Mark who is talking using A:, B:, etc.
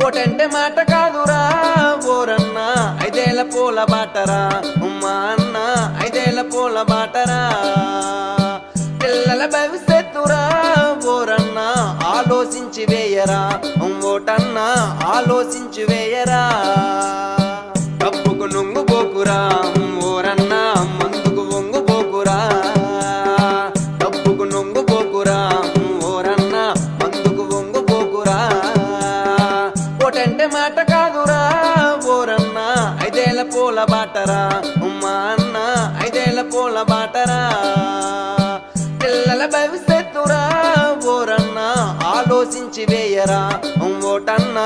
A: ఓటంటే మాట కాదురా ఓరన్నా ఐదేళ్ల పూల బాటరా ఉమ్మా అన్న ఐదేళ్ల పూల బాటరా పిల్లల భవిష్యత్తురా ఓరన్నా ఆలోచించి వేయరా ఓటన్నా ఆలోచించి వేయరా డబ్బుకు నొంగుపోకురా ఓరన్నా మందుకు వంగుపోకురా డబ్బుకు నొంగుపోకురా ఓరన్నా మందుకు వంగుపోకురా ఓటంటే మాట కాదురా ఓరన్నా ఐదేళ్ల పూల బాటరా ఉమ్మా అన్న ఐదేళ్ల పూల బాటరా పిల్లల భవిష్యత్తురా ఓరన్నా ఆలోచించి వేయరా ఓటన్నా